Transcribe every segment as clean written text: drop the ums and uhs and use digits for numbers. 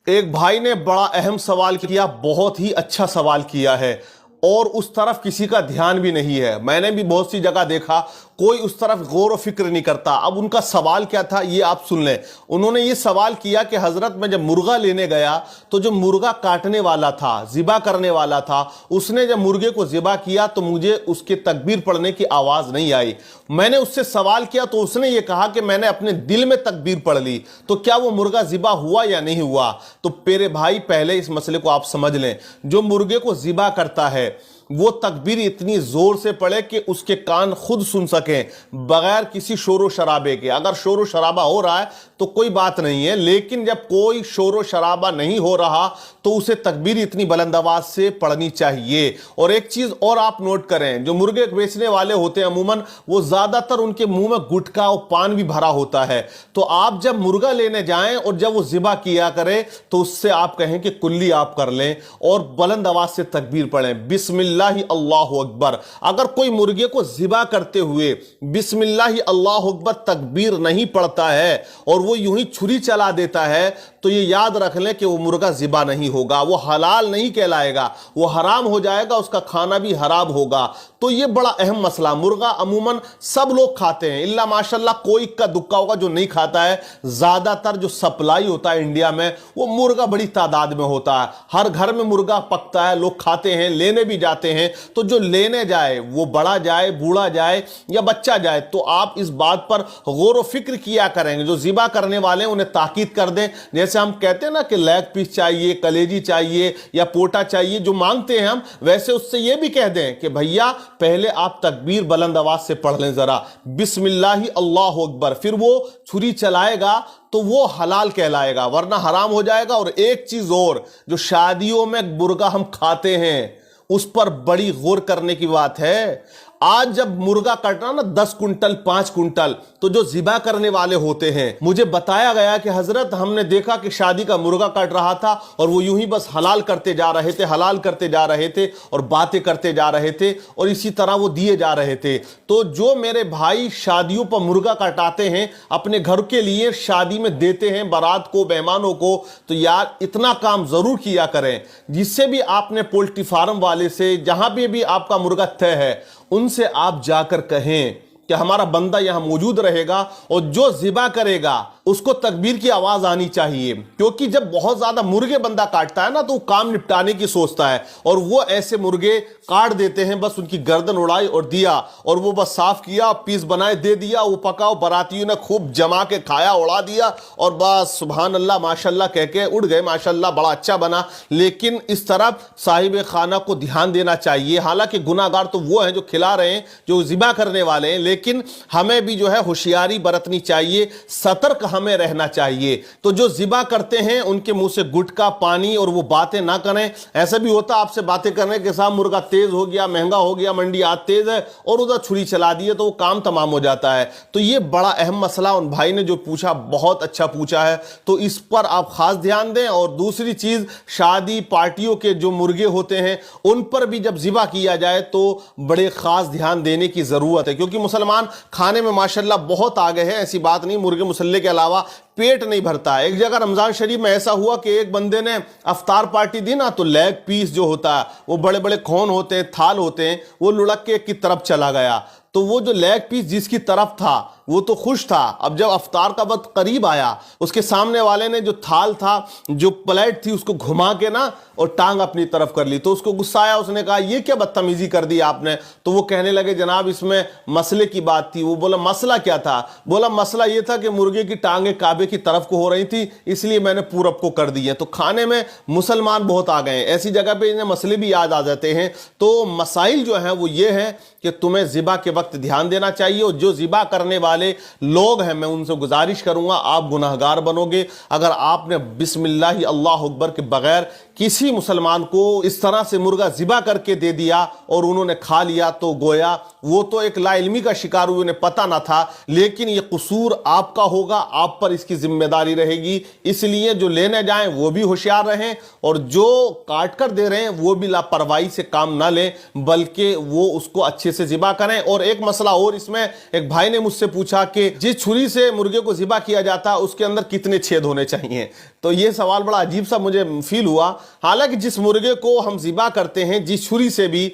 ایک بھائی نے بڑا اہم سوال کیا، بہت ہی اچھا سوال کیا ہے اور اس طرف کسی کا دھیان بھی نہیں ہے۔ میں نے بھی بہت سی جگہ دیکھا کوئی اس طرف غور و فکر نہیں کرتا۔ اب ان کا سوال کیا تھا یہ آپ سن لیں۔ انہوں نے یہ سوال کیا کہ حضرت میں جب مرغا لینے گیا تو جو مرغا کاٹنے والا تھا، ذبح کرنے والا تھا، اس نے جب مرغے کو ذبح کیا تو مجھے اس کے تکبیر پڑھنے کی آواز نہیں آئی۔ میں نے اس سے سوال کیا تو اس نے یہ کہا کہ میں نے اپنے دل میں تکبیر پڑھ لی، تو کیا وہ مرغا ذبح ہوا یا نہیں ہوا؟ تو پیرے بھائی پہلے اس مسئلے کو آپ سمجھ لیں۔ جو مرغے کو ذبح کرتا ہے وہ تکبیر اتنی زور سے پڑھے کہ اس کے کان خود سن سکیں بغیر کسی شور و شرابے کے۔ اگر شور و شرابہ ہو رہا ہے تو کوئی بات نہیں ہے، لیکن جب کوئی شور و شرابہ نہیں ہو رہا تو اسے تکبیر اتنی بلند آواز سے پڑھنی چاہیے۔ اور ایک چیز اور آپ نوٹ کریں، جو مرغے بیچنے والے ہوتے ہیں عموماً وہ زیادہ تر ان کے منہ میں گٹکا اور پان بھی بھرا ہوتا ہے۔ تو آپ جب مرغا لینے جائیں اور جب وہ ذبح کیا کرے تو اس سے آپ کہیں کہ کلی آپ کر لیں اور بلند آواز سے تکبیر پڑھیں، بسم اللہ اللہ اکبر۔ اگر کوئی مرغے کو ذبح کرتے ہوئے بسم اللہ اللہ اکبر تکبیر نہیں پڑھتا ہے اور وہ یوں ہی چھری چلا دیتا ہے تو یہ یاد رکھ لیں کہ وہ مرغا ذبح نہیں ہوگا، وہ حلال نہیں کہلائے گا، وہ حرام ہو جائے گا، اس کا کھانا بھی حرام ہوگا۔ تو یہ بڑا اہم مسئلہ۔ مرغا عموماً سب لوگ کھاتے ہیں، الا ماشاءاللہ کوئی کا دکا ہوگا جو نہیں کھاتا ہے۔ زیادہ تر جو سپلائی ہوتا ہے انڈیا میں وہ مرغا بڑی تعداد میں ہوتا ہے، ہر گھر میں مرغا پکتا ہے، لوگ کھاتے ہیں، لینے بھی جاتے ہیں۔ تو جو لینے جائے وہ بڑا جائے، بوڑھا جائے یا بچہ جائے، تو آپ اس بات پر غور و فکر کیا کریں گے۔ جو ذبح کرنے والے ہیں انہیں تاکید کر دیں، جیسے ہم کہتے ہیں نا کہ لیگ پیس چاہیے، کلیجی چاہیے یا پوٹا چاہیے، جو مانگتے ہیں ہم، ویسے اس سے یہ بھی کہہ دیں کہ بھیا پہلے آپ تکبیر بلند آواز سے پڑھ لیں ذرا، بسم اللہ اللہ اکبر، پھر وہ چھری چلائے گا تو وہ حلال کہلائے گا، ورنہ حرام ہو جائے گا۔ اور ایک چیز اور، جو شادیوں میں مرغا ہم کھاتے ہیں اس پر بڑی غور کرنے کی بات ہے۔ آج جب مرغا کٹنا نا 10 کنٹل 5 کنٹل، تو جو ذبح کرنے والے ہوتے ہیں، مجھے بتایا گیا کہ حضرت ہم نے دیکھا کہ شادی کا مرغا کٹ رہا تھا اور وہ یوں ہی بس حلال کرتے جا رہے تھے، حلال کرتے جا رہے تھے اور باتیں کرتے جا رہے تھے اور اسی طرح وہ دیے جا رہے تھے۔ تو جو میرے بھائی شادیوں پر مرغا کٹاتے ہیں اپنے گھر کے لیے، شادی میں دیتے ہیں بارات کو، مہمانوں کو، تو یار اتنا کام ضرور کیا کریں۔ جس سے بھی آپ نے پولٹری فارم والے سے، جہاں بھی آپ کا مرغا طے ہے، ان سے آپ جا کر کہیں کہ ہمارا بندہ یہاں موجود رہے گا اور جو ذبح کرے گا اس کو تکبیر کی آواز آنی چاہیے۔ کیونکہ جب بہت زیادہ مرغے بندہ کاٹتا ہے نا تو وہ کام نپٹانے کی سوچتا ہے، اور وہ ایسے مرغے کاٹ دیتے ہیں، بس ان کی گردن اڑائی اور دیا، اور وہ بس صاف کیا، پیس بنائے دے دیا، وہ پکاؤ، براتیوں نے خوب جما کے کھایا، اڑا دیا، اور بس سبحان اللہ ماشاءاللہ کہہ کے اڑ گئے، ماشاءاللہ بڑا اچھا بنا۔ لیکن اس طرف صاحب خانہ کو دھیان دینا چاہیے۔ حالانکہ گناہ گار تو وہ ہیں جو کھلا رہے ہیں، جو ذبح کرنے والے ہیں، لیکن ہمیں بھی جو ہے ہوشیاری برتنی چاہیے، سترک ہمیں رہنا چاہیے۔ تو جو ذبح کرتے ہیں ان کے منہ سے گٹکا، پانی اور وہ باتیں نہ کریں۔ ایسا بھی ہوتا آپ سے باتیں کرنے کے ساتھ مرغا تیز ہو گیا، مہنگا ہو گیا، منڈی آج تیز ہے، اور ادھر چھری چلا دیے تو وہ کام تمام ہو جاتا ہے۔ تو یہ بڑا اہم مسئلہ ان بھائی نے جو پوچھا بہت اچھا پوچھا ہے، تو اس پر آپ خاص دھیان دیں۔ اور دوسری چیز، شادی پارٹیوں کے جو مرغے ہوتے ہیں ان پر بھی جب ذبح کیا جائے تو بڑے خاص دھیان دینے کی ضرورت ہے، کیونکہ مسلمان کھانے میں ماشاءاللہ بہت آگے ہیں۔ ایسی بات نہیں مرغے مسلح کے علاوہ پیٹ نہیں بھرتا ہے۔ ایک جگہ رمضان شریف میں ایسا ہوا کہ ایک بندے نے افطار پارٹی دی نا، تو لیگ پیس جو ہوتا ہے، وہ بڑے بڑے کھون ہوتے ہیں، تھال ہوتے ہیں، وہ لڑک کے ایک کی طرف چلا گیا۔ تو وہ جو لیگ پیس جس کی طرف تھا وہ تو خوش تھا، اب جب افطار کا وقت قریب آیا، اس کے سامنے والے نے جو تھال تھا، جو پلیٹ تھی، اس کو گھما کے نا اور ٹانگ اپنی طرف کر لی۔ تو اس کو غصہ آیا، اس نے کہا یہ کیا بدتمیزی کر دی آپ نے؟ تو وہ کہنے لگے جناب اس میں مسئلے کی بات تھی۔ وہ بولا مسئلہ کیا تھا؟ بولا مسئلہ یہ تھا کہ مرغے کی ٹانگیں کعبے کی طرف کو ہو رہی تھی، اس لیے میں نے پورب کو کر دی ہے۔ تو کھانے میں مسلمان بہت آ گئے ہیں، ایسی جگہ پہ انہیں مسئلے بھی یاد آ جاتے ہیں۔ تو مسائل جو ہیں وہ یہ ہیں کہ تمہیں ذبح کے وقت دھیان دینا چاہیے، اور جو ذبح کرنے والے لوگ ہیں میں ان سے گزارش کروں گا آپ گناہگار بنو گے اگر آپ نے بسم اللہ اللہ اکبر کے بغیر کسی مسلمان کو اس طرح سے مرغا ذبح کر کے دے دیا اور انہوں نے کھا لیا، تو گویا وہ تو ایک لا علمی کا شکار ہوئے، انہیں پتہ نہ تھا۔ لیکن یہ قصور آپ کا ہوگا، آپ پر اس کی ذمہ داری رہے گی۔ اس لیے جو لینے جائیں وہ بھی ہوشیار رہیں، اور جو کاٹ کر دے رہے ہیں وہ بھی لاپرواہی سے کام نہ لیں، بلکہ وہ اس کو اچھے سے ذبح کریں۔ اور ایک مسئلہ اور اس میں، ایک بھائی نے مجھ سے پوچھا کہ جس چھری سے مرغے کو ذبح کیا جاتا ہے اس کے اندر کتنے چھید ہونے چاہیے؟ تو یہ سوال بڑا عجیب سا مجھے فیل ہوا. حالانکہ جس مرغے کو ہم ذبح کرتے ہیں جس چھری سے بھی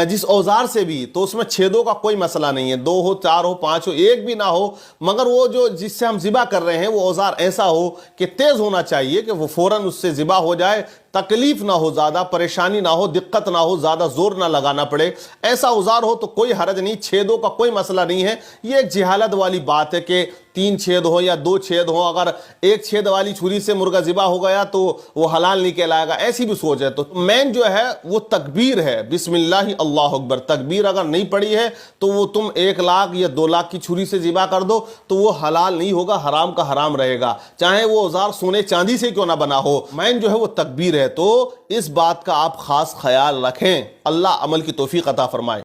جس اوزار سے بھی تو اس میں چھیدوں کا کوئی مسئلہ نہیں ہے, 2 ہو 4 ہو 5 ہو ایک بھی نہ ہو, مگر وہ جو جس سے ہم ذبح کر رہے ہیں وہ اوزار ایسا ہو کہ تیز ہونا چاہیے کہ وہ فوراً اس سے ذبح ہو جائے, تکلیف نہ ہو, زیادہ پریشانی نہ ہو, دقت نہ ہو, زیادہ زور نہ لگانا پڑے. ایسا اوزار ہو تو کوئی حرج نہیں, چھیدوں کا کوئی مسئلہ نہیں ہے. یہ ایک جہالت والی بات ہے کہ 3 چھید ہو یا 2 چھید ہو, اگر 1 چھید والی چھری سے مرغا ذبح ہو گیا تو وہ حلال نہیں کہلائے گا, ایسی بھی سوچ ہے. تو مین جو ہے وہ تکبیر ہے, بسم اللہ اللہ اکبر. تکبیر اگر نہیں پڑی ہے تو وہ تم 1 لاکھ یا 2 لاکھ کی چھری سے ذبح کر دو تو وہ حلال نہیں ہوگا, حرام کا حرام رہے گا, چاہے وہ اوزار سونے چاندی سے کیوں نہ بنا ہو. مین جو ہے وہ تکبیر ہے. تو اس بات کا آپ خاص خیال رکھیں. اللہ عمل کی توفیق عطا فرمائے.